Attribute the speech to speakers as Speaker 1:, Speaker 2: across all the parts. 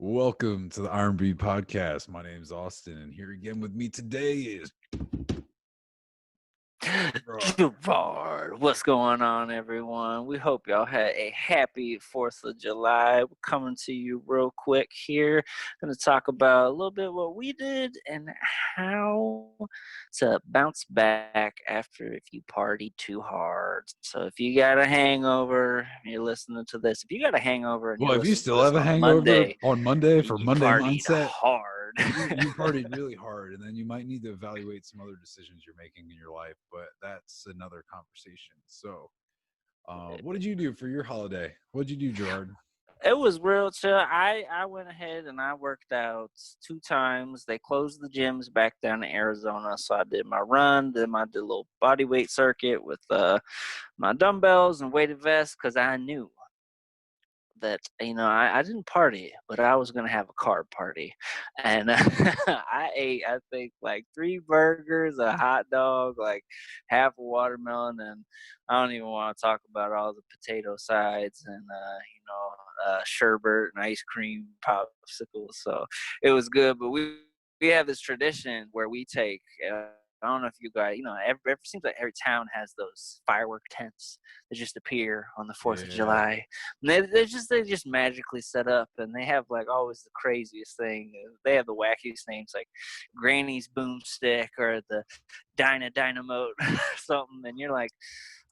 Speaker 1: Welcome to the R&B podcast. My name is Austin, and here again with me today is
Speaker 2: Gerard, what's going on, everyone? We hope y'all had a happy 4th of July. We're coming to you real quick here. Going to talk about a little bit what we did and how to bounce back after if you party too hard. So if you got a hangover, and you're listening to this. If you got a hangover and you're
Speaker 1: well. If you
Speaker 2: listening to
Speaker 1: still
Speaker 2: this
Speaker 1: have a
Speaker 2: on
Speaker 1: hangover
Speaker 2: Monday,
Speaker 1: on Monday
Speaker 2: then
Speaker 1: for
Speaker 2: you
Speaker 1: Monday
Speaker 2: partied
Speaker 1: mindset,
Speaker 2: hard.
Speaker 1: you partied really hard, and then you might need to evaluate some other decisions you're making in your life. But that's another conversation. So, what did you do for your holiday? What did you do, Gerard?
Speaker 2: It was real chill. I went ahead and I worked out 2 times. They closed the gyms back down in Arizona, so I did my run, then I did a little body weight circuit with my dumbbells and weighted vests because I knew that I didn't party, but I was gonna have a carb party, and I ate I think like 3 burgers, a hot dog, like half a watermelon, and I don't even want to talk about all the potato sides and sherbet and ice cream popsicles. So it was good, but we have this tradition where we take. I don't know if you guys, it seems like every town has those firework tents that just appear on the 4th of
Speaker 1: Yeah,
Speaker 2: July. And they just magically set up, and they have like always the craziest thing. They have the wackiest names like Granny's Boomstick or the Dynamo or something, and you're like,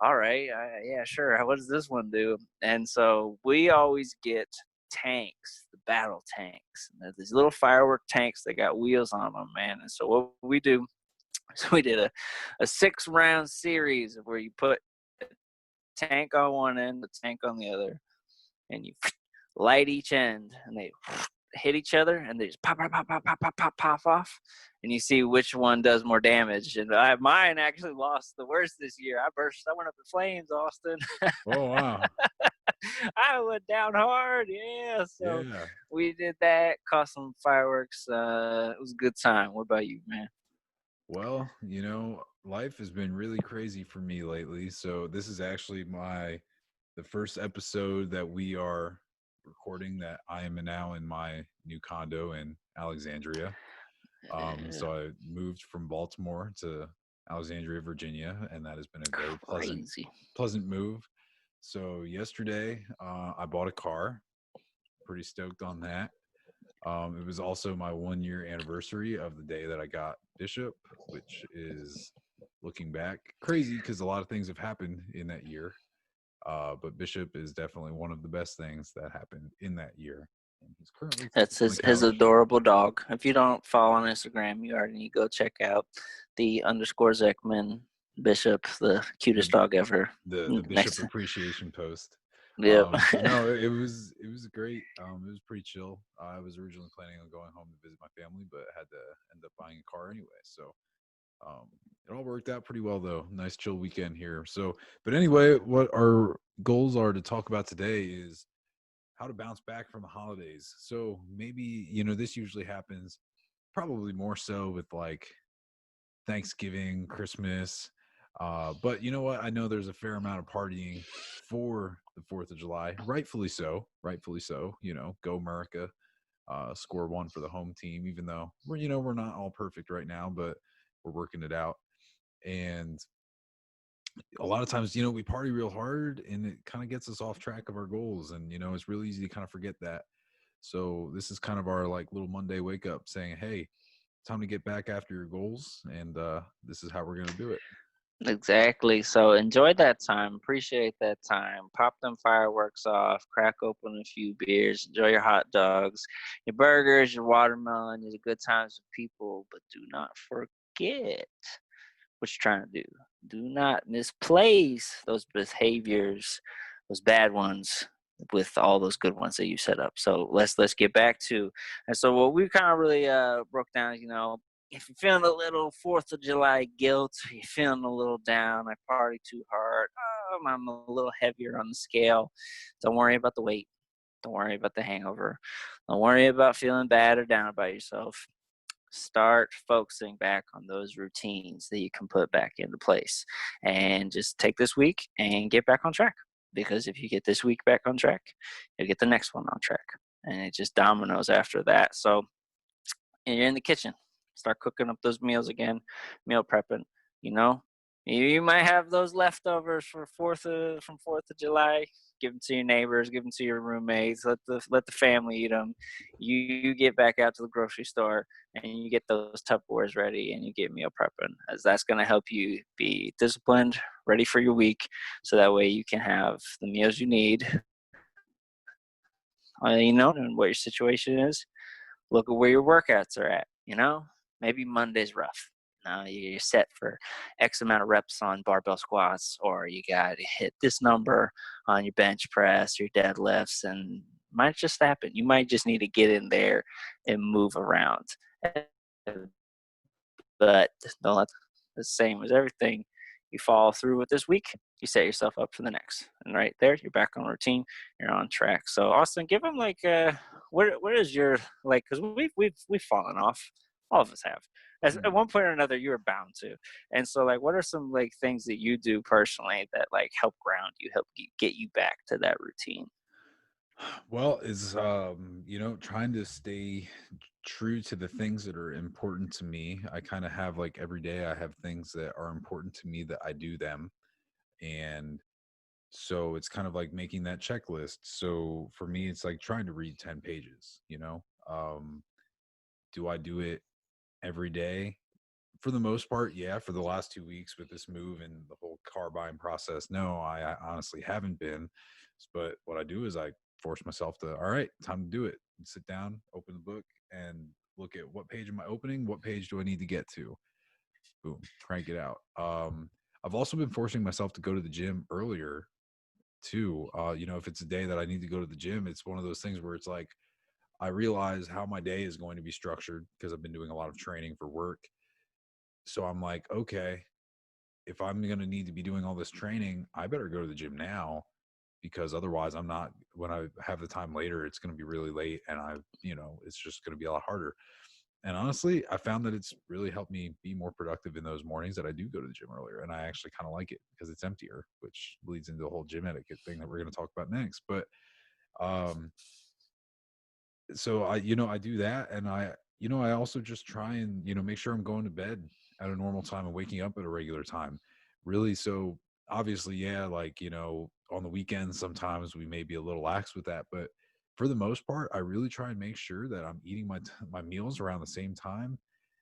Speaker 2: all right, yeah, sure. What does this one do? And so we always get tanks, the battle tanks. And they're these little firework tanks that got wheels on them, man. And so what we do, so we did a 6-round series of where you put a tank on one end, the tank on the other, and you light each end, and they hit each other, and they just pop, pop, pop, pop, pop, pop, pop, pop off, and you see which one does more damage. And mine actually lost the worst this year. I went up in flames, Austin.
Speaker 1: oh wow,
Speaker 2: I went down hard, yeah. So
Speaker 1: yeah.
Speaker 2: we did that, caught some fireworks. It was a good time. What about you, man?
Speaker 1: Well, life has been really crazy for me lately. So this is actually the first episode that we are recording that I am now in my new condo in Alexandria. So I moved from Baltimore to Alexandria, Virginia, and that has been a very
Speaker 2: Crazy.
Speaker 1: pleasant move. So yesterday, I bought a car. Pretty stoked on that. It was also my 1 year anniversary of the day that I got Bishop, which is, looking back, crazy because a lot of things have happened in that year. But Bishop is definitely one of the best things that happened in that year. And he's currently
Speaker 2: That's
Speaker 1: sleeping on the
Speaker 2: his
Speaker 1: couch.
Speaker 2: adorable dog. If you don't follow on Instagram, you already need to go check out the underscore Zekman Bishop, the cutest
Speaker 1: The
Speaker 2: dog ever.
Speaker 1: the
Speaker 2: Next
Speaker 1: Bishop
Speaker 2: to,
Speaker 1: appreciation post.
Speaker 2: yep.
Speaker 1: But no, it was great. It was pretty chill. I was originally planning on going home to visit my family, but had to end up buying a car anyway. So um, it all worked out pretty well, though. Nice chill weekend here. So, but anyway, what our goals are to talk about today is how to bounce back from the holidays. So maybe this usually happens, probably more so with like Thanksgiving, Christmas. But you know what? I know there's a fair amount of partying for the 4th of July. Rightfully so. Rightfully so. Go America. Score one for the home team, even though we're not all perfect right now, but we're working it out. And a lot of times, we party real hard and it kind of gets us off track of our goals. And, it's really easy to kind of forget that. So this is kind of our like little Monday wake up saying, hey, time to get back after your goals. And this is how we're going to do it.
Speaker 2: Exactly. So enjoy that time. Appreciate that time. Pop them fireworks off. Crack open a few beers. Enjoy your hot dogs, your burgers, your watermelon. These are good times with people, but do not forget what you're trying to do. Do not misplace those behaviors, those bad ones, with all those good ones that you set up. So let's get back to. And so what we kind of really broke down is, if you're feeling a little 4th of July guilt, you're feeling a little down, I party too hard, I'm a little heavier on the scale, don't worry about the weight. Don't worry about the hangover. Don't worry about feeling bad or down about yourself. Start focusing back on those routines that you can put back into place, and just take this week and get back on track. Because if you get this week back on track, you'll get the next one on track. and it just dominoes after that. So and you're in the kitchen. Start cooking up those meals again, meal prepping. You know, you might have those leftovers for from Fourth of July. Give them to your neighbors, give them to your roommates. Let the family eat them. You get back out to the grocery store and you get those Tupperwares ready and you get meal prepping, as that's going to help you be disciplined, ready for your week, so that way you can have the meals you need. And what your situation is, look at where your workouts are at. Maybe Monday's rough. Now you're set for X amount of reps on barbell squats, or you got to hit this number on your bench press, your deadlifts, and might just happen. You might just need to get in there and move around. But don't let the same as everything. You follow through with this week, you set yourself up for the next. And right there, you're back on routine, you're on track. So Austin, give them like where is your like, because we've fallen off. All of us have. At
Speaker 1: Mm.
Speaker 2: one point or another, you were bound to. And so like what are some like things that you do personally that like help ground you, help get you back to that routine?
Speaker 1: Well, is trying to stay true to the things that are important to me. I kind of have like every day I have things that are important to me that I do them. And so it's kind of like making that checklist. So for me, it's like trying to read 10 pages, you know? Do I do it every day? For the most part, yeah. For the last 2 weeks with this move and the whole car buying process, no, I honestly haven't been. But what I do is I force myself to, all right, time to do it. And sit down, open the book, and look at what page am I opening? What page do I need to get to? Boom, crank it out. I've also been forcing myself to go to the gym earlier too. If it's a day that I need to go to the gym, it's one of those things where it's like I realize how my day is going to be structured because I've been doing a lot of training for work. So I'm like, okay, if I'm going to need to be doing all this training, I better go to the gym now because otherwise I'm not, when I have the time later, it's going to be really late and it's just going to be a lot harder. And honestly, I found that it's really helped me be more productive in those mornings that I do go to the gym earlier. And I actually kind of like it because it's emptier, which leads into the whole gym etiquette thing that we're going to talk about next. But um, so I do that. And I also just try and, make sure I'm going to bed at a normal time and waking up at a regular time. Really. So obviously, yeah, like, on the weekends, sometimes we may be a little lax with that, but for the most part, I really try and make sure that I'm eating my meals around the same time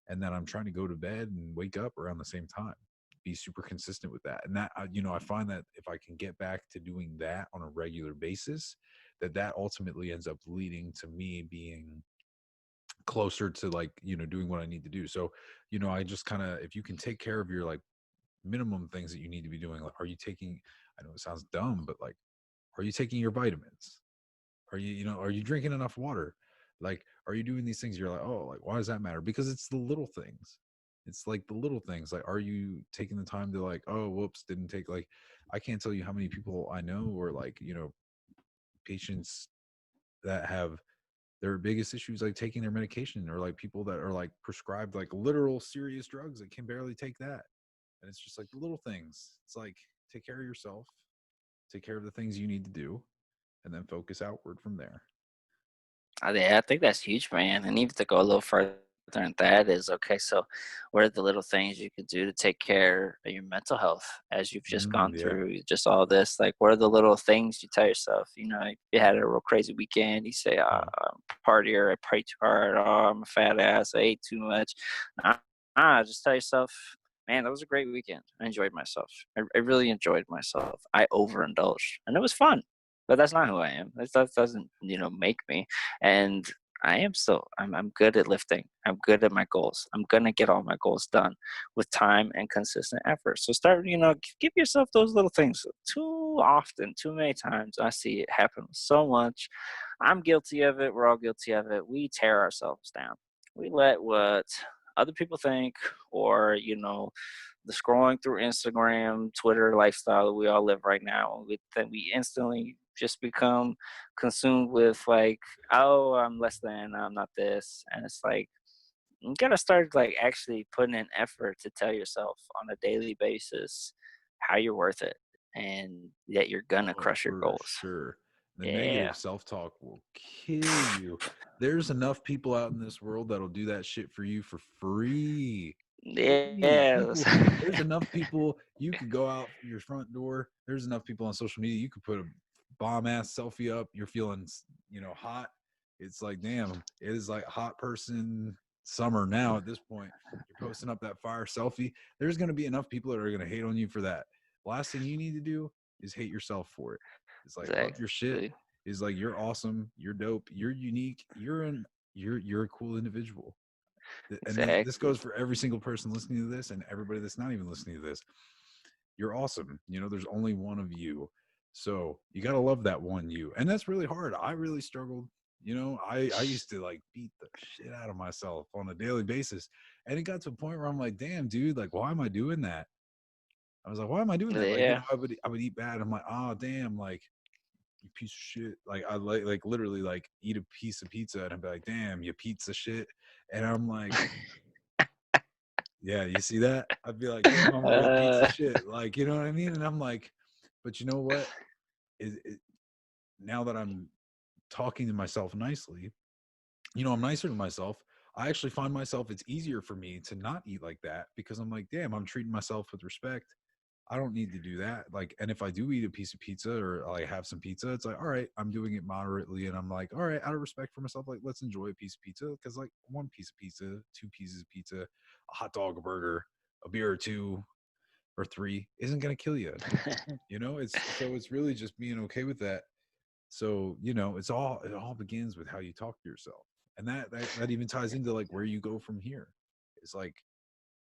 Speaker 1: and that I'm trying to go to bed and wake up around the same time. Be super consistent with that. And that, I find that if I can get back to doing that on a regular basis, that ultimately ends up leading to me being closer to like doing what I need to do. So I just kind of, if you can take care of your like minimum things that you need to be doing, like are you taking, I know it sounds dumb, but like are you taking your vitamins, are you drinking enough water, like are you doing these things, you're like, oh, like why does that matter? Because it's the little things. It's like the little things, like are you taking the time to like, oh whoops, didn't take, like I can't tell you how many people I know, or like patients that have their biggest issues like taking their medication, or like people that are like prescribed like literal serious drugs that can barely take that. And it's just like the little things. It's like take care of yourself, take care of the things you need to do, and then focus outward from there.
Speaker 2: I think that's huge, man. And even to go a little further than that is okay. So, what are the little things you could do to take care of your mental health as you've just gone
Speaker 1: Yeah.
Speaker 2: through just all this? Like, what are the little things you tell yourself? You had a real crazy weekend. You say,
Speaker 1: Oh,
Speaker 2: I'm a partier, I pray too hard. Oh, I'm a fat ass. I ate too much. Nah, just tell yourself, man, that was a great weekend. I enjoyed myself. I really enjoyed myself. I overindulged, and it was fun. But that's not who I am. That doesn't, make me. And I'm good at lifting. I'm good at my goals. I'm gonna get all my goals done with time and consistent effort. So start, give yourself those little things. Too often, too many times, I see it happen so much. I'm guilty of it. We're all guilty of it. We tear ourselves down. We let what other people think, or the scrolling through Instagram, Twitter lifestyle that we all live right now. Then we instantly just become consumed with like, oh, I'm less than, I'm not this, and it's like you gotta start like actually putting in effort to tell yourself on a daily basis how you're worth it and that you're gonna
Speaker 1: oh,
Speaker 2: crush your
Speaker 1: for
Speaker 2: goals.
Speaker 1: sure. The
Speaker 2: Yeah.
Speaker 1: negative self-talk will kill you. There's enough people out in this world that'll do that shit for you for free. Free.
Speaker 2: Yes.
Speaker 1: There's enough people you could go out your front door. There's enough people on social media. You could put a bomb ass selfie up. You're feeling, hot. It's like, damn, it is like hot person summer now at this point. You're posting up that fire selfie. There's going to be enough people that are going to hate on you for that. Last thing you need to do is hate yourself for it. It's like love your shit.
Speaker 2: Exactly.
Speaker 1: Is like you're awesome, you're dope, you're unique, you're a cool individual. And this
Speaker 2: Exactly.
Speaker 1: goes for every single person listening to this and everybody that's not even listening to this. You're awesome. There's only one of you. So you got to love that one you. And that's really hard. I really struggled. I used to like beat the shit out of myself on a daily basis. And it got to a point where I'm like, damn, dude, like, why am I doing that? I was like, why am I doing that? Like,
Speaker 2: Yeah.
Speaker 1: I would eat bad. I'm like, oh, damn, like, you piece of shit. Like, I like literally like eat a piece of pizza and I'd be like, damn, you pizza shit. And I'm like, yeah, you see that? I'd be like, damn, I'm a real piece of
Speaker 2: uh,
Speaker 1: shit. Like, you know what I mean? And I'm like, but you know what? Now that I'm talking to myself nicely, I'm nicer to myself. I actually find myself, it's easier for me to not eat like that because I'm like, damn, I'm treating myself with respect. I don't need to do that. Like, and if I do eat a piece of pizza or like have some pizza, it's like, all right, I'm doing it moderately. And I'm like, all right, out of respect for myself, like, let's enjoy a piece of pizza. Cause like one piece of pizza, two pieces of pizza, a hot dog, a burger, a beer or two or three isn't going to kill you. It's really just being okay with that. So, it all begins with how you talk to yourself. And that even ties into like where you go from here. It's like,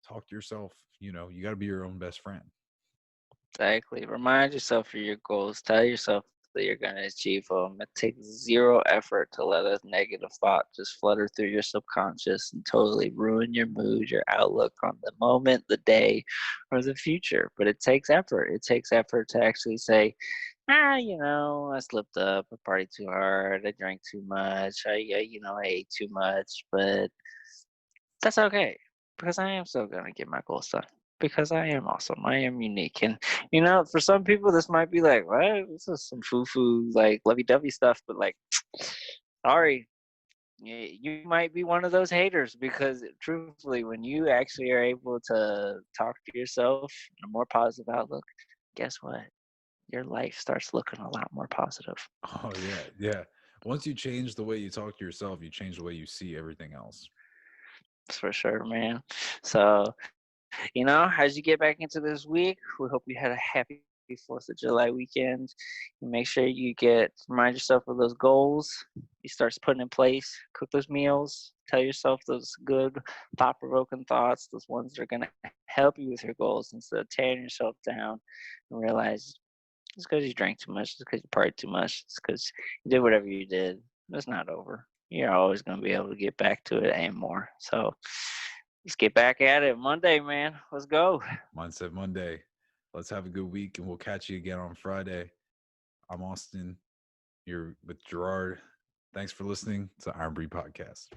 Speaker 1: talk to yourself, you got to be your own best friend.
Speaker 2: exactly. Remind yourself of your goals. Tell yourself that you're going to achieve them. It takes zero effort to let a negative thought just flutter through your subconscious and totally ruin your mood, your outlook on the moment, the day, or the future. But it takes effort. It takes effort to actually say, I slipped up. I partied too hard. I drank too much. I ate too much. But that's okay because I am still going to get my goals done because I am awesome. I am unique. And, for some people, this might be like, what? This is some foo foo, like lovey dovey stuff. But, like, sorry, you might be one of those haters because, truthfully, when you actually are able to talk to yourself in a more positive outlook, guess what? Your life starts looking a lot more positive.
Speaker 1: Oh yeah, yeah. Once you change the way you talk to yourself, you change the way you see everything else.
Speaker 2: That's for sure, man. So, as you get back into this week, we hope you had a happy 4th of July weekend. Make sure you remind yourself of those goals. You start putting in place, cook those meals, tell yourself those good, thought provoking thoughts, those ones that are going to help you with your goals instead of tearing yourself down and realize it's because you drank too much, it's because you partied too much, it's because you did whatever you did. It's not over. You're always going to be able to get back to it and more. So, let's get back at it Monday, man. Let's go.
Speaker 1: Mindset Monday. Let's have a good week and we'll catch you again on Friday. I'm Austin. You're with Gerard. Thanks for listening to Iron Breed Podcast.